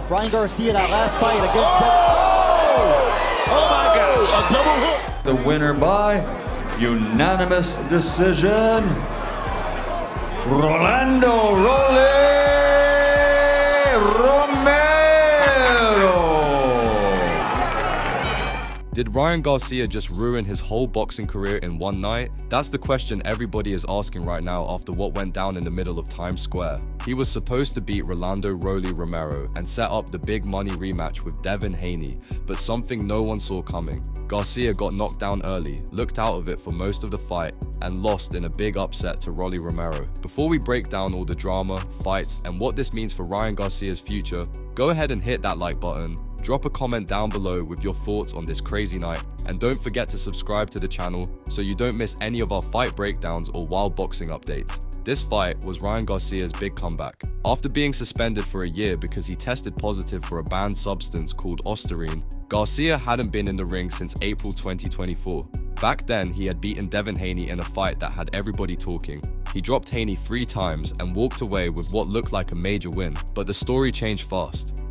Ryan Garcia, that last fight against Oh my God, a double hook. The winner by unanimous decision, Rolando Romero. Did Ryan Garcia just ruin his whole boxing career in one night? That's the question everybody is asking right now after what went down in the middle of Times Square. He was supposed to beat Rolando Romero and set up the big money rematch with Devin Haney, but something no one saw coming. Garcia got knocked down early, looked out of it for most of the fight, and lost in a big upset to Rolly Romero. Before we break down all the drama, fights, and what this means for Ryan Garcia's future, go ahead and hit that like button. Drop a comment down below with your thoughts on this crazy night, and don't forget to subscribe to the channel so you don't miss any of our fight breakdowns or wild boxing updates. This fight was Ryan Garcia's big comeback. After being suspended for a year because he tested positive for a banned substance called Ostarine, Garcia hadn't been in the ring since April 2024. Back then, he had beaten Devin Haney in a fight that had everybody talking. He dropped Haney 3 times and walked away with what looked like a major win, but the story changed fast.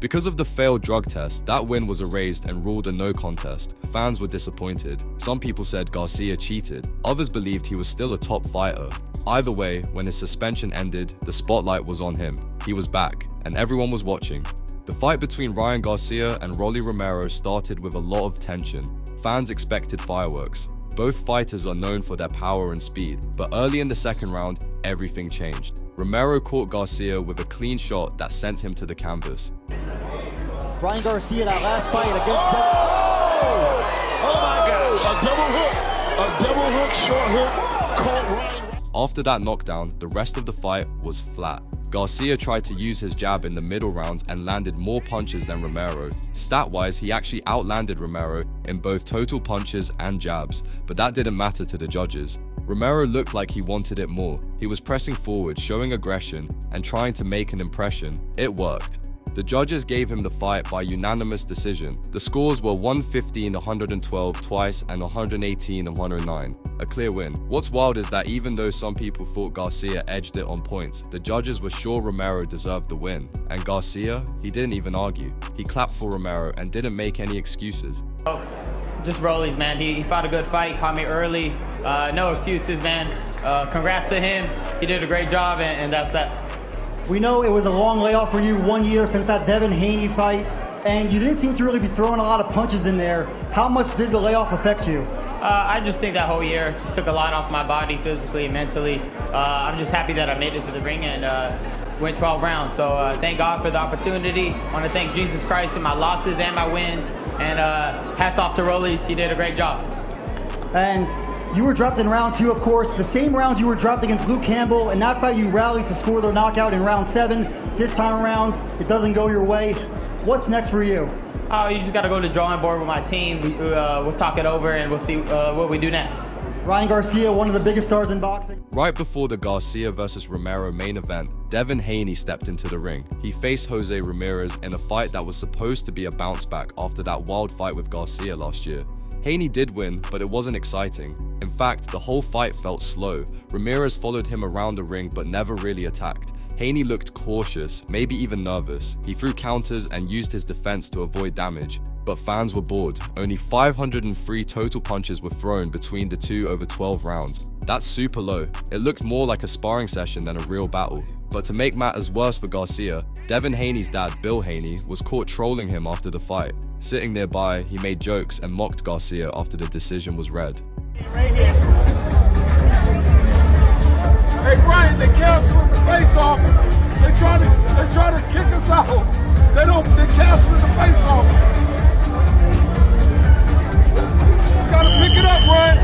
Because of the failed drug test, that win was erased and ruled a no contest. Fans were disappointed. Some people said Garcia cheated. Others believed he was still a top fighter. Either way, when his suspension ended, the spotlight was on him. He was back, and everyone was watching. The fight between Ryan Garcia and Rolly Romero started with a lot of tension. Fans expected fireworks. Both fighters are known for their power and speed, but early in the second round, everything changed. Romero caught Garcia with a clean shot that sent him to the canvas. Ryan Garcia, that last fight against Oh my God, a double hook, short hook, caught Ryan. After that knockdown, the rest of the fight was flat. Garcia tried to use his jab in the middle rounds and landed more punches than Romero. Stat-wise, he actually outlanded Romero in both total punches and jabs, but that didn't matter to the judges. Romero looked like he wanted it more. He was pressing forward, showing aggression, and trying to make an impression. It worked. The judges gave him the fight by unanimous decision. The scores were 115-112 twice and 118-109. A clear win. What's wild is that even though some people thought Garcia edged it on points, the judges were sure Romero deserved the win. And Garcia, he didn't even argue. He clapped for Romero and didn't make any excuses. Just Rollies, man. He fought a good fight, caught me early. No excuses, man. Congrats to him. He did a great job, and that's that. We know it was a long layoff for you, 1 year since that Devin Haney fight, and you didn't seem to really be throwing a lot of punches in there. How much did the layoff affect you? I just think that whole year just took a lot off my body, physically and mentally. I'm just happy that I made it to the ring and went 12 rounds. So thank God for the opportunity. I want to thank Jesus Christ in my losses and my wins. And hats off to Rollies. He did a great job. And you were dropped in round 2, of course. The same round you were dropped against Luke Campbell. In that fight, you rallied to score the knockout in round 7. This time around, it doesn't go your way. What's next for you? You just got to go to the drawing board with my team. We'll talk it over and we'll see what we do next. Ryan Garcia, one of the biggest stars in boxing. Right before the Garcia vs. Romero main event, Devin Haney stepped into the ring. He faced Jose Ramirez in a fight that was supposed to be a bounce back after that wild fight with Garcia last year. Haney did win, but it wasn't exciting. In fact, the whole fight felt slow. Ramirez followed him around the ring but never really attacked. Haney looked cautious, maybe even nervous. He threw counters and used his defense to avoid damage. But fans were bored. Only 503 total punches were thrown between the two over 12 rounds. That's super low. It looked more like a sparring session than a real battle. But to make matters worse for Garcia, Devin Haney's dad, Bill Haney, was caught trolling him after the fight. Sitting nearby, he made jokes and mocked Garcia after the decision was read. Hey Brian, they canceling the face-off. They try to kick us out. They canceling the face-off. We gotta pick it up, Brian.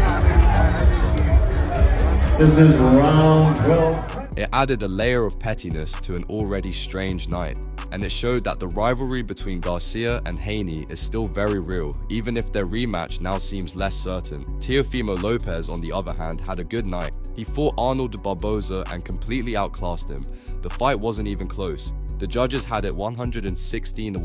This is round 12. It added a layer of pettiness to an already strange night, and it showed that the rivalry between Garcia and Haney is still very real, even if their rematch now seems less certain. Teofimo Lopez, on the other hand, had a good night. He fought Arnold Barboza and completely outclassed him. The fight wasn't even close. The judges had it 116-112,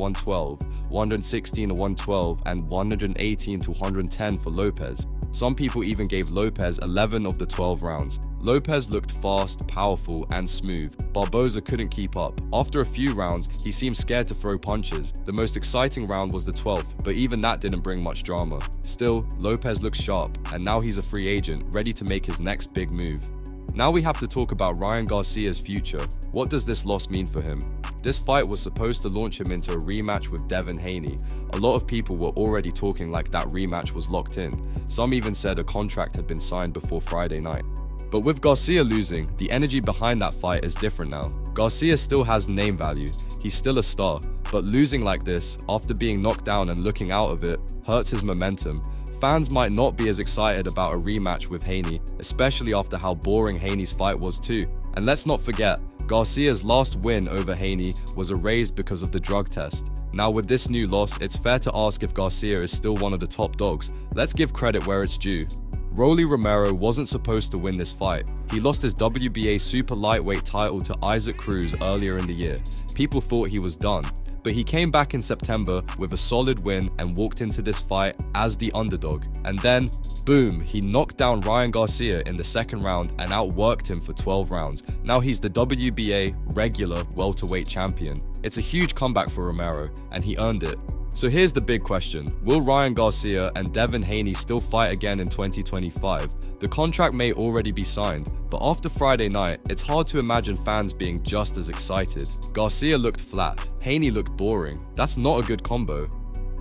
116-112, and 118-110 for Lopez. Some people even gave Lopez 11 of the 12 rounds. Lopez looked fast, powerful, and smooth. Barboza couldn't keep up. After a few rounds, he seemed scared to throw punches. The most exciting round was the 12th, but even that didn't bring much drama. Still, Lopez looks sharp, and now he's a free agent, ready to make his next big move. Now we have to talk about Ryan Garcia's future. What does this loss mean for him? This fight was supposed to launch him into a rematch with Devin Haney. A lot of people were already talking like that rematch was locked in. Some even said a contract had been signed before Friday night. But with Garcia losing, the energy behind that fight is different now. Garcia still has name value. He's still a star. But losing like this, after being knocked down and looking out of it, hurts his momentum. Fans might not be as excited about a rematch with Haney, especially after how boring Haney's fight was too. And let's not forget, Garcia's last win over Haney was erased because of the drug test. Now with this new loss, it's fair to ask if Garcia is still one of the top dogs. Let's give credit where it's due. Rolly Romero wasn't supposed to win this fight. He lost his WBA super lightweight title to Isaac Cruz earlier in the year. People thought he was done, but he came back in September with a solid win and walked into this fight as the underdog. And then, boom, he knocked down Ryan Garcia in the second round and outworked him for 12 rounds. Now he's the WBA regular welterweight champion. It's a huge comeback for Romero, and he earned it. So here's the big question. Will Ryan Garcia and Devin Haney still fight again in 2025? The contract may already be signed, but after Friday night, it's hard to imagine fans being just as excited. Garcia looked flat, Haney looked boring. That's not a good combo.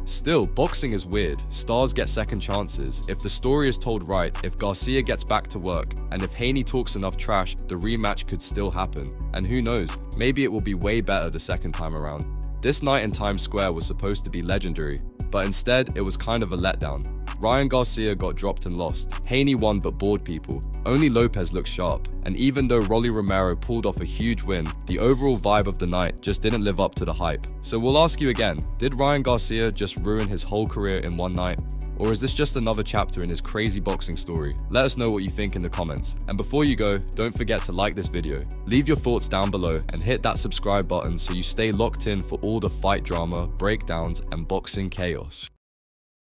Still, boxing is weird. Stars get second chances. If the story is told right, if Garcia gets back to work, and if Haney talks enough trash, the rematch could still happen. And who knows, maybe it will be way better the second time around. This night in Times Square was supposed to be legendary, but instead it was kind of a letdown. Ryan Garcia got dropped and lost. Haney won but bored people. Only Lopez looked sharp. And even though Rolly Romero pulled off a huge win, the overall vibe of the night just didn't live up to the hype. So we'll ask you again, did Ryan Garcia just ruin his whole career in one night? Or is this just another chapter in his crazy boxing story? Let us know what you think in the comments. And before you go, don't forget to like this video. Leave your thoughts down below and hit that subscribe button so you stay locked in for all the fight drama, breakdowns, and boxing chaos.